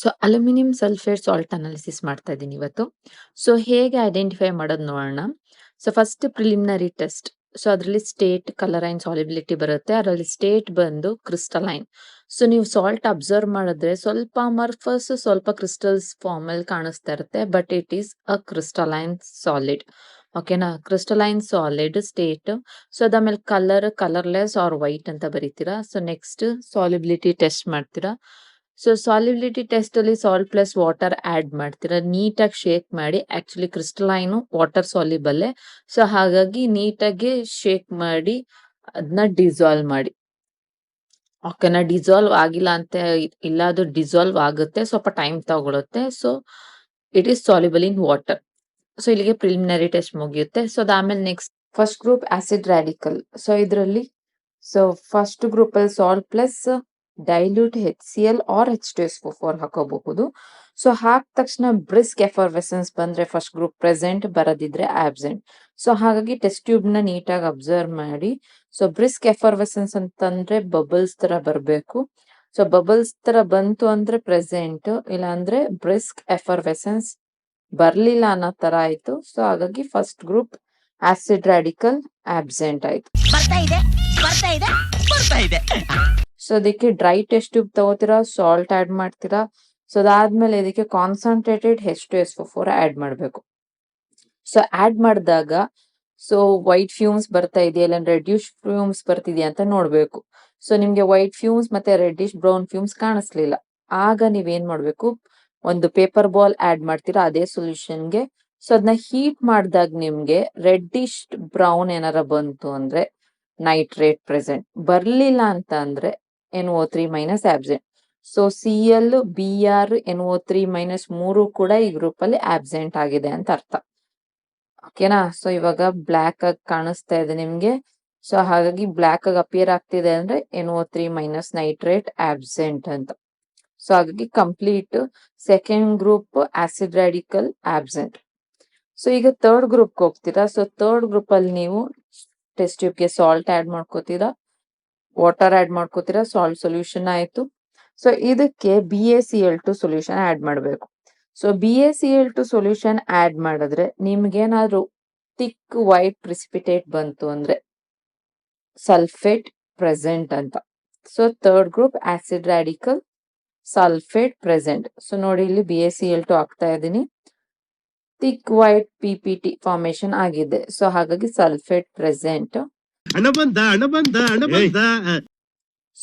So aluminium sulphate salt analysis ಮಾಡ್ತಾ ಇದ್ದೀನಿ ಇವತ್ತು. ಸೊ ಹೇಗೆ ಐಡೆಂಟಿಫೈ ಮಾಡೋದು ನೋಡೋಣ. So first preliminary test. So ಅದರಲ್ಲಿ ಸ್ಟೇಟ್, ಕಲರೈನ್, ಸಾಲಿಬಿಲಿಟಿ ಬರುತ್ತೆ. ಅದರಲ್ಲಿ ಸ್ಟೇಟ್ ಬಂದು ಕ್ರಿಸ್ಟಲೈನ್. ಸೊ ನೀವು ಸಾಲ್ಟ್ ಅಬ್ಸರ್ವ್ ಮಾಡಿದ್ರೆ ಸ್ವಲ್ಪ ಅಮರ್ಫಸ್, ಸ್ವಲ್ಪ ಕ್ರಿಸ್ಟಲ್ಸ್ ಫಾರ್ಮ್ ಅಲ್ಲಿ ಕಾಣಿಸ್ತಾ ಇರುತ್ತೆ, but it is a crystalline solid. ಓಕೆನಾ? Crystalline solid state. ಸೊ ಅದಾದ್ಮೇಲೆ ಕಲರ್ಲೆಸ್ ಆರ್ ವೈಟ್ ಅಂತ ಬರೀತೀರಾ. ಸೊ ನೆಕ್ಸ್ಟ್ ಸಾಲಿಬಿಲಿಟಿ ಟೆಸ್ಟ್ ಮಾಡ್ತೀರಾ. ಸೊ ಸಾಲಿಬಿಲಿಟಿ ಟೆಸ್ಟ್ ಅಲ್ಲಿ ಸಾಲ್ಟ್ ಪ್ಲಸ್ ವಾಟರ್ ಆಡ್ ಮಾಡ್ತೀರಾ. ನೀಟಾಗಿ ಶೇಕ್ ಮಾಡಿ. Actually crystalline water soluble. So ಹಾಗಾಗಿ ನೀಟಾಗಿ ಶೇಕ್ ಮಾಡಿ ಅದನ್ನ ಡಿಸಾಲ್ವ್ ಮಾಡಿ. ಓಕೆನಾ? ಡಿಸಾಲ್ವ್ ಆಗಿಲ್ಲ ಅಂತ ಇಲ್ಲ, ಅದು ಡಿಸಾಲ್ವ್ ಆಗುತ್ತೆ, ಸ್ವಲ್ಪ ಟೈಮ್ ತಗೊಳುತ್ತೆ. So it is soluble in water. So ಇಲ್ಲಿಗೆ ಪ್ರಿಲಿಮಿನರಿ ಟೆಸ್ಟ್ ಮುಗಿಯುತ್ತೆ. ಸೊ ಅದಾದ್ಮೇಲೆ next first group acid radical. So ಇದರಲ್ಲಿ ಫಸ್ಟ್ ಗ್ರೂಪ್ ಅಲ್ಲಿ salt plus dilute HCl or H2SO4 ಹಾಕೋಬಹುದು. ಸೊ ಹಾಕ ತಕ್ಷಣ ಬ್ರಿಸ್ಕ್ ಎಫರ್ವೆಸೆನ್ಸ್ ಬಂದ್ರೆ ಫಸ್ಟ್ ಗ್ರೂಪ್ ಪ್ರೆಸೆಂಟ್, ಬರದಿದ್ರೆ ಆಬ್ಸೆಂಟ್. ಸೊ ಹಾಗಾಗಿ ಟೆಸ್ಟ್ ಟ್ಯೂಬ್ ನ ನೀಟಾಗಿ ಅಬ್ಸರ್ವ್ ಮಾಡಿ. ಸೊ ಬ್ರಿಸ್ಕ್ ಎಫರ್ವೆಸೆನ್ಸ್ ಅಂತಂದ್ರೆ ಬಬಲ್ಸ್ ತರ ಬರಬೇಕು. ಸೊ ಬಬಲ್ಸ್ ತರ ಬಂತು ಅಂದ್ರೆ ಪ್ರೆಸೆಂಟ್, ಇಲ್ಲ ಅಂದ್ರೆ ಬ್ರಿಸ್ಕ್ ಎಫರ್ವೆಸೆನ್ಸ್ ಬರ್ಲಿಲ್ಲ ಅನ್ನೋ ತರ ಆಯ್ತು. ಸೊ ಹಾಗಾಗಿ first group acid radical absent ಆಯ್ತು. ಸೊ ಅದಕ್ಕೆ ಡ್ರೈ ಟೆಸ್ಟ್ ಟ್ಯೂಬ್ ತಗೋತೀರಾ, ಸಾಲ್ಟ್ ಆಡ್ ಮಾಡ್ತೀರಾ. ಸೊ ಅದಾದ್ಮೇಲೆ ಇದಕ್ಕೆ ಕಾನ್ಸಂಟ್ರೇಟೆಡ್ H2SO4 ಆಡ್ ಮಾಡ್ಬೇಕು. ಸೊ ಆಡ್ ಮಾಡಿದಾಗ ಸೊ ವೈಟ್ ಫ್ಯೂಮ್ಸ್ ಬರ್ತಾ ಇದೆಯಾ ಇಲ್ಲ ರೆಡ್ಯೂಸ್ ಫ್ಯೂಮ್ಸ್ ಬರ್ತಿದ್ಯಾ ಅಂತ ನೋಡ್ಬೇಕು. ಸೊ ನಿಮ್ಗೆ ವೈಟ್ ಫ್ಯೂಮ್ಸ್ ಮತ್ತೆ ರೆಡ್ಡಿಶ್ ಬ್ರೌನ್ ಫ್ಯೂಮ್ಸ್ ಕಾಣಿಸ್ಲಿಲ್ಲ, ಆಗ ನೀವೇನ್ ಮಾಡ್ಬೇಕು, ಒಂದು ಪೇಪರ್ ಬಾಲ್ ಆಡ್ ಮಾಡ್ತೀರಾ ಅದೇ ಸೊಲ್ಯೂಷನ್ಗೆ. ಸೊ ಅದನ್ನ ಹೀಟ್ ಮಾಡಿದಾಗ ನಿಮ್ಗೆ ರೆಡ್ಡಿಶ್ ಬ್ರೌನ್ ಏನಾರ ಬಂತು ಅಂದ್ರೆ ನೈಟ್ರೇಟ್ ಪ್ರೆಸೆಂಟ್, ಬರ್ಲಿಲ್ಲ ಅಂತ ಅಂದ್ರೆ NO3 minus absent. So Cl, Br, NO3 minus ಮೂರು ಕೂಡ ಈ ಗ್ರೂಪ್ ಅಲ್ಲಿ ಆಬ್ಸೆಂಟ್ ಆಗಿದೆ ಅಂತ ಅರ್ಥ. ಓಕೆನಾ? ಸೊ ಇವಾಗ ಬ್ಲ್ಯಾಕ್ ಆಗಿ ಕಾಣಿಸ್ತಾ ಇದೆ ನಿಮ್ಗೆ. ಸೊ ಹಾಗಾಗಿ ಬ್ಲ್ಯಾಕ್ ಆಗಿ ಅಪಿಯರ್ ಆಗ್ತಿದೆ ಅಂದ್ರೆ NO3 ಮೈನಸ್ ನೈಟ್ರೇಟ್ ಆಬ್ಸೆಂಟ್ ಅಂತ. ಸೊ ಹಾಗಾಗಿ complete second group acid radical absent. So ಈಗ ಥರ್ಡ್ ಗ್ರೂಪ್ ಹೋಗ್ತೀರಾ. ಸೊ ಥರ್ಡ್ ಗ್ರೂಪ್ ಅಲ್ಲಿ ನೀವು ಟೆಸ್ಟ್ ಟ್ಯೂಬ್ಗೆ ಸಾಲ್ಟ್ ಆಡ್ ಮಾಡ್ಕೋತೀರಾ, ವಾಟರ್ ಆಡ್ ಮಾಡ್ಕೋತೀರಾ, ಸಾಲ್ಟ್ ಸೊಲ್ಯೂಷನ್ ಆಯ್ತು. ಸೊ ಇದಕ್ಕೆ BaCl2 ಸೊಲ್ಯೂಷನ್ ಆಡ್ ಮಾಡಬೇಕು. ಸೊ BaCl2 ಸೊಲ್ಯೂಷನ್ ಆಡ್ ಮಾಡಿದ್ರೆ ನಿಮ್ಗೇನಾದ್ರು ಥಿಕ್ ವೈಟ್ ಪ್ರಿಸಿಪಿಟೇಟ್ ಬಂತು ಅಂದ್ರೆ ಸಲ್ಫೇಟ್ ಪ್ರೆಸೆಂಟ್ ಅಂತ. So third group acid radical sulphate present. So ನೋಡಿ ಇಲ್ಲಿ BaCl2 ಹಾಕ್ತಾ ಇದ್ದೀನಿ, ಥಿಕ್ ವೈಟ್ PPT ಫಾರ್ಮೇಶನ್ ಆಗಿದೆ. ಸೊ ಹಾಗಾಗಿ ಸಲ್ಫೇಟ್ ಪ್ರೆಸೆಂಟ್.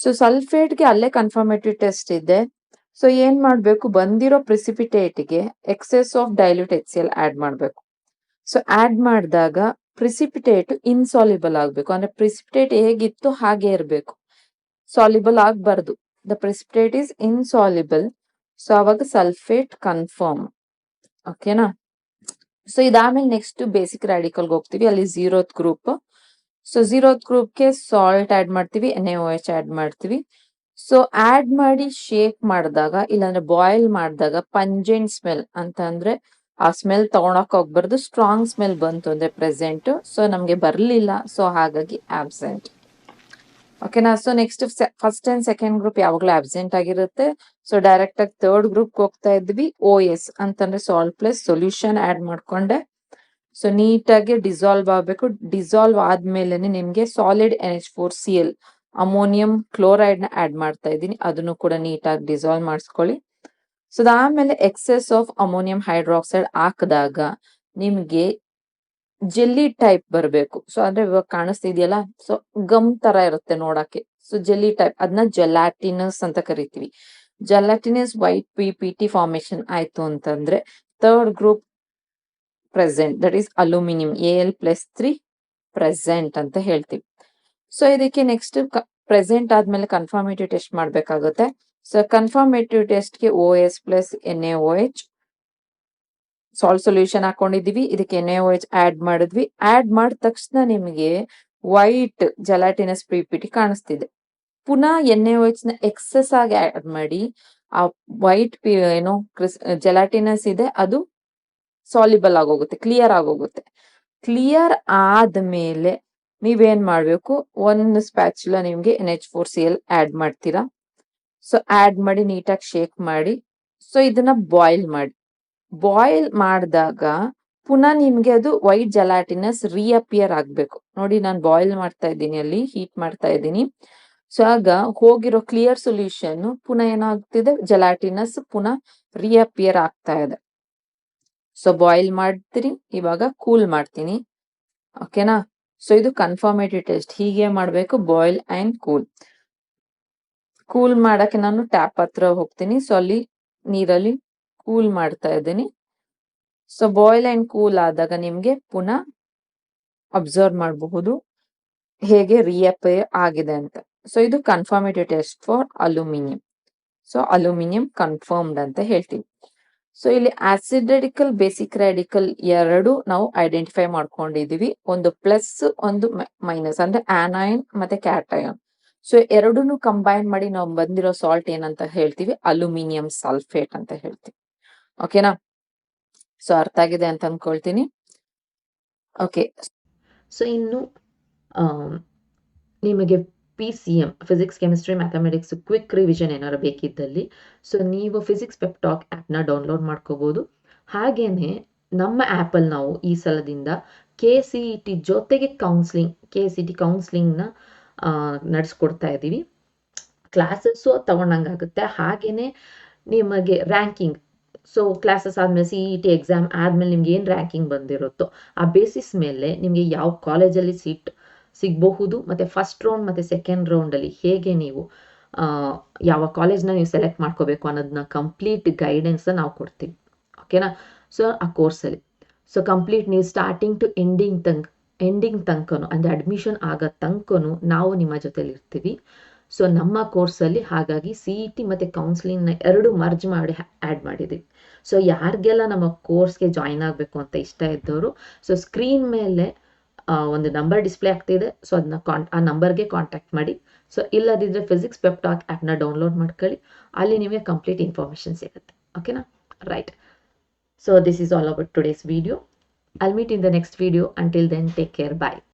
ಸೊ ಸಲ್ಫೇಟ್ಗೆ ಅಲ್ಲೇ ಕನ್ಫರ್ಮೇಟಿವ್ ಟೆಸ್ಟ್ ಇದೆ. ಸೊ ಏನ್ ಮಾಡ್ಬೇಕು, ಬಂದಿರೋ ಪ್ರಿಸಿಪಿಟೇಟ್ಗೆ excess of dilute HCl add ಮಾಡ್ಬೇಕು. ಸೊ ಆಡ್ ಮಾಡಿದಾಗ ಪ್ರಿಸಿಪಿಟೇಟ್ ಇನ್ಸಾಲ್ಯುಬಲ್ ಆಗ್ಬೇಕು, ಅಂದ್ರೆ ಪ್ರಿಸಿಪಿಟೇಟ್ ಹೇಗಿತ್ತು ಹಾಗೆ ಇರಬೇಕು, ಸಾಲ್ಯುಬಲ್ ಆಗ್ಬಾರ್ದು. The precipitate is insoluble. So ಅವಾಗ ಸಲ್ಫೇಟ್ ಕನ್ಫರ್ಮ್. ಓಕೆನಾ? ಸೊ ಇದಾದ್ಮೇಲೆ ನೆಕ್ಸ್ಟ್ ಬೇಸಿಕ್ ರಾಡಿಕಲ್ಗೆ ಹೋಗ್ತೀವಿ. ಅಲ್ಲಿ ಝೀರೋತ್ ಗ್ರೂಪ್. ಸೊ ಝೀರೋತ್ ಗ್ರೂಪ್ಗೆ ಸಾಲ್ಟ್ ಆಡ್ ಮಾಡ್ತೀವಿ, NaOH ಆಡ್ ಮಾಡ್ತೀವಿ. ಸೊ ಆಡ್ ಮಾಡಿ ಶೇಕ್ ಮಾಡಿದಾಗ ಇಲ್ಲಾಂದ್ರೆ ಬಾಯ್ಲ್ ಮಾಡಿದಾಗ ಪಂಜೆಂಟ್ ಸ್ಮೆಲ್ ಅಂತ ಅಂದ್ರೆ ಆ ಸ್ಮೆಲ್ ತಗೊಳಕ್ ಹೋಗ್ಬಾರ್ದು. ಸ್ಟ್ರಾಂಗ್ ಸ್ಮೆಲ್ ಬಂತು ಅಂದ್ರೆ ಪ್ರೆಸೆಂಟ್. ಸೊ ನಮ್ಗೆ ಬರ್ಲಿಲ್ಲ, ಸೊ ಹಾಗಾಗಿ ಆಬ್ಸೆಂಟ್. ಓಕೆನಾ? So next first and second group ಯಾವಾಗ್ಲೂ ಆಬ್ಸೆಂಟ್ ಆಗಿರುತ್ತೆ. ಸೊ ಡೈರೆಕ್ಟ್ ಆಗಿ ಥರ್ಡ್ ಗ್ರೂಪ್ ಹೋಗ್ತಾ ಇದ್ವಿ. OS ಅಂತಂದ್ರೆ ಸಾಲ್ಟ್ ಪ್ಲಸ್ ಸೊಲ್ಯೂಷನ್ ಆಡ್ ಮಾಡ್ಕೊಂಡೆ. ಸೊ ನೀಟಾಗಿ ಡಿಸಾಲ್ವ್ ಆಗ್ಬೇಕು. ಡಿಸಾಲ್ವ್ ಆದ್ಮೇಲೆ ನಿಮ್ಗೆ ಸಾಲಿಡ್ NH4Cl ಅಮೋನಿಯಂ ಕ್ಲೋರೈಡ್ ನ ಆಡ್ ಮಾಡ್ತಾ ಇದ್ದೀನಿ, ಅದನ್ನು ಕೂಡ ನೀಟಾಗಿ ಡಿಸಾಲ್ವ್ ಮಾಡಿಸ್ಕೊಳ್ಳಿ. ಸೊ ಅದಾದ್ಮೇಲೆ ಎಕ್ಸೆಸ್ ಆಫ್ ಅಮೋನಿಯಂ ಹೈಡ್ರಾಕ್ಸೈಡ್ ಹಾಕಿದಾಗ ನಿಮ್ಗೆ ಜೆಲ್ಲಿ ಟೈಪ್ ಬರಬೇಕು. ಸೊ ಅಂದ್ರೆ ಇವಾಗ ಕಾಣಿಸ್ತಿದೆಯಲ್ಲ, ಸೊ ಗಮ್ ತರ ಇರುತ್ತೆ ನೋಡಕ್ಕೆ. ಸೊ ಜೆಲ್ಲಿ ಟೈಪ್, ಅದನ್ನ ಜೆಲಾಟಿನಸ್ ಅಂತ ಕರಿತೀವಿ. ಜೆಲಾಟಿನಸ್ ವೈಟ್ PPT ಫಾರ್ಮೇಶನ್ ಆಯ್ತು ಅಂತಂದ್ರೆ third group present, that is aluminium Al+3 present ಅಂತ ಹೇಳ್ತೀವಿ. ಸೊ ಇದಕ್ಕೆ ನೆಕ್ಸ್ಟ್ ಪ್ರೆಸೆಂಟ್ ಆದ್ಮೇಲೆ ಕನ್ಫರ್ಮೇಟಿವ್ ಟೆಸ್ಟ್ ಮಾಡ್ಬೇಕಾಗುತ್ತೆ. ಸೊ ಕನ್ಫರ್ಮೇಟಿವ್ ಟೆಸ್ಟ್ಗೆ OS plus NaOH salt solution ಹಾಕೊಂಡಿದೀವಿ, ಇದಕ್ಕೆ NaOH ಆಡ್ ಮಾಡಿದ್ವಿ. ಆಡ್ ಮಾಡಿದ ತಕ್ಷಣ ನಿಮಗೆ ವೈಟ್ ಜೆಲಾಟಿನಸ್ PPT ಕಾಣಿಸ್ತಿದೆ. ಪುನಃ NaOH ನ ಎಕ್ಸೆಸ್ ಆಗಿ ಆಡ್ ಮಾಡಿ ಆ ವೈಟ್ ಏನೋ ಜೆಲಾಟಿನಸ್ ಇದೆ ಅದು ಸಾಲ್ಯುಬಲ್ ಆಗೋಗುತ್ತೆ, ಕ್ಲಿಯರ್ ಆಗೋಗುತ್ತೆ. ಕ್ಲಿಯರ್ ಆದ್ಮೇಲೆ ನೀವೇನ್ ಮಾಡ್ಬೇಕು, ಒಂದು ಸ್ಪ್ಯಾಚುಲಾ ನಿಮ್ಗೆ NH4Cl ಆಡ್ ಮಾಡ್ತೀರಾ. ಸೊ ಆಡ್ ಮಾಡಿ ನೀಟಾಗಿ ಶೇಕ್ ಮಾಡಿ ಸೊ ಇದನ್ನ ಬಾಯ್ಲ್ ಮಾಡಿದಾಗ ಪುನಃ ನಿಮ್ಗೆ ಅದು ವೈಟ್ ಜೆಲಾಟಿನಸ್ ರೀಅಪಿಯರ್ ಆಗ್ಬೇಕು. ನೋಡಿ ನಾನು ಬಾಯ್ಲ್ ಮಾಡ್ತಾ ಇದ್ದೀನಿ, ಅಲ್ಲಿ ಹೀಟ್ ಮಾಡ್ತಾ ಇದ್ದೀನಿ. ಸೊ ಆಗ ಹೋಗಿರೋ ಕ್ಲಿಯರ್ ಸೊಲ್ಯೂಷನ್ ಪುನಃ ಏನಾಗ್ತಿದೆ, ಜೆಲಾಟಿನಸ್ ಪುನಃ ರೀಅಪಿಯರ್ ಆಗ್ತಾ ಇದೆ. ಸೊ ಬಾಯ್ಲ್ ಮಾಡ್ತೀನಿ, ಇವಾಗ ಕೂಲ್ ಮಾಡ್ತೀನಿ. ಓಕೆನಾ? ಸೊ ಇದು ಕನ್ಫರ್ಮೇಟಿವ್ ಟೆಸ್ಟ್. ಹೀಗೆ ಮಾಡ್ಬೇಕು, ಬಾಯ್ಲ್ ಅಂಡ್ ಕೂಲ್ ಮಾಡಕ್ಕೆ ನಾನು ಟ್ಯಾಪ್ ಹತ್ರ ಹೋಗ್ತೀನಿ. ಸೊ ಅಲ್ಲಿ ನೀರಲ್ಲಿ ಕೂಲ್ ಮಾಡ್ತಾ ಇದ್ದೀನಿ. ಸೊ ಬಾಯ್ಲ್ ಅಂಡ್ ಕೂಲ್ ಆದಾಗ ನಿಮ್ಗೆ ಪುನಃ ಅಬ್ಸರ್ವ್ ಮಾಡಬಹುದು ಹೇಗೆ ರೀಅಪಿಯರ್ ಆಗಿದೆ ಅಂತ. ಸೊ ಇದು confirmative test for aluminium. So aluminium confirmed ಅಂತ ಹೇಳ್ತೀವಿ. ಸೊ ಇಲ್ಲಿ ಆಸಿಡ್ ರೆಡಿಕಲ್, ಬೇಸಿಕ್ ರೆಡಿಕಲ್ ಎರಡು ನಾವು ಐಡೆಂಟಿಫೈ ಮಾಡ್ಕೊಂಡಿದೀವಿ. ಒಂದು ಪ್ಲಸ್, ಒಂದು ಮೈನಸ್, ಅಂದ್ರೆ ಆನೈನ್ ಮತ್ತೆ ಕ್ಯಾಟಯನ್. ಸೊ ಎರಡೂನು ಕಂಬೈನ್ ಮಾಡಿ ನಾವು ಬಂದಿರೋ ಸಾಲ್ಟ್ ಏನಂತ ಹೇಳ್ತೀವಿ, ಅಲ್ಯೂಮಿನಿಯಂ ಸಲ್ಫೇಟ್ ಅಂತ ಹೇಳ್ತೀವಿ. ಓಕೆನಾ? ಸೊ ಅರ್ಥ ಆಗಿದೆ ಅಂತ ಅನ್ಕೊಳ್ತೀನಿ. ಓಕೆ, ಸೊ ಇನ್ನು ನಿಮಗೆ PCM, physics chemistry mathematics quick revision ಏನಾರು ಬೇಕಿದ್ದಲ್ಲಿ ಸೊ ನೀವು ಫಿಸಿಕ್ಸ್ ಪೆಪ್ ಟಾಕ್ ಆ್ಯಪ್ನ ಡೌನ್ಲೋಡ್ ಮಾಡ್ಕೋಬೋದು. ಹಾಗೇನೆ ನಮ್ಮ ಆ್ಯಪಲ್ಲಿ ನಾವು ಈ ಸಲದಿಂದ KCET ಜೊತೆಗೆ KCET ಕೌನ್ಸ್ಲಿಂಗ್ನ ನಡೆಸ್ಕೊಡ್ತಾ ಇದ್ದೀವಿ. ಕ್ಲಾಸಸ್ಸು ತಗೊಂಡಂಗಾಗುತ್ತೆ. ಹಾಗೇನೆ ನಿಮಗೆ ರ್ಯಾಂಕಿಂಗ್, ಸೊ ಕ್ಲಾಸಸ್ ಆದಮೇಲೆ CET ಎಕ್ಸಾಮ್ ಆದಮೇಲೆ ನಿಮ್ಗೆ ಏನು ರ್ಯಾಂಕಿಂಗ್ ಬಂದಿರುತ್ತೋ ಆ ಬೇಸಿಸ್ ಮೇಲೆ ನಿಮಗೆ ಯಾವ ಕಾಲೇಜಲ್ಲಿ ಸೀಟ್ ಸಿಗಬಹುದು, ಮತ್ತು ಫಸ್ಟ್ ರೌಂಡ್ ಮತ್ತು ಸೆಕೆಂಡ್ ರೌಂಡಲ್ಲಿ ಹೇಗೆ ನೀವು ಯಾವ ಕಾಲೇಜ್ನ ನೀವು ಸೆಲೆಕ್ಟ್ ಮಾಡ್ಕೋಬೇಕು ಅನ್ನೋದನ್ನ ಕಂಪ್ಲೀಟ್ ಗೈಡೆನ್ಸ್ನ ನಾವು ಕೊಡ್ತೀವಿ. ಓಕೆನಾ? ಸೊ ಆ ಕೋರ್ಸಲ್ಲಿ ಸೊ ಕಂಪ್ಲೀಟ್ ನೀವು ಸ್ಟಾರ್ಟಿಂಗ್ ಟು ಎಂಡಿಂಗ್ ತನಕನೂ, ಅಂದರೆ ಅಡ್ಮಿಷನ್ ಆಗೋ ತನಕನೂ ನಾವು ನಿಮ್ಮ ಜೊತೆಲಿ ಇರ್ತೀವಿ. ಸೊ ನಮ್ಮ ಕೋರ್ಸಲ್ಲಿ ಹಾಗಾಗಿ CET ಮತ್ತು ಕೌನ್ಸಿಲಿಂಗ್ನ ಎರಡು ಮರ್ಜ್ ಮಾಡಿ ಆ್ಯಡ್ ಮಾಡಿದ್ದೀವಿ. ಸೊ ಯಾರಿಗೆಲ್ಲ ನಮ್ಮ ಕೋರ್ಸ್ಗೆ ಜಾಯಿನ್ ಆಗಬೇಕು ಅಂತ ಇಷ್ಟ ಇದ್ದವರು, ಸೊ ಸ್ಕ್ರೀನ್ ಮೇಲೆ ಒಂದು ನಂಬರ್ ಡಿಸ್ಪ್ಲೇ ಆಗ್ತಿದೆ. ಸೊ ಅದನ್ನ ಆ ನಂಬರ್ಗೆ ಕಾಂಟ್ಯಾಕ್ಟ್ ಮಾಡಿ. ಸೊ ಇಲ್ಲದಿದ್ದರೆ ಫಿಸಿಕ್ಸ್ ಪೆಪ್ ಟಾಕ್ ಆ್ಯಪ್ನ ಡೌನ್ಲೋಡ್ ಮಾಡ್ಕೊಳ್ಳಿ, ಅಲ್ಲಿ ನಿಮಗೆ ಕಂಪ್ಲೀಟ್ ಇನ್ಫಾರ್ಮೇಷನ್ ಸಿಗುತ್ತೆ. ಓಕೆನಾ? Right. So this is all about today's video. I'll meet in the next video. Until then, take care. Bye.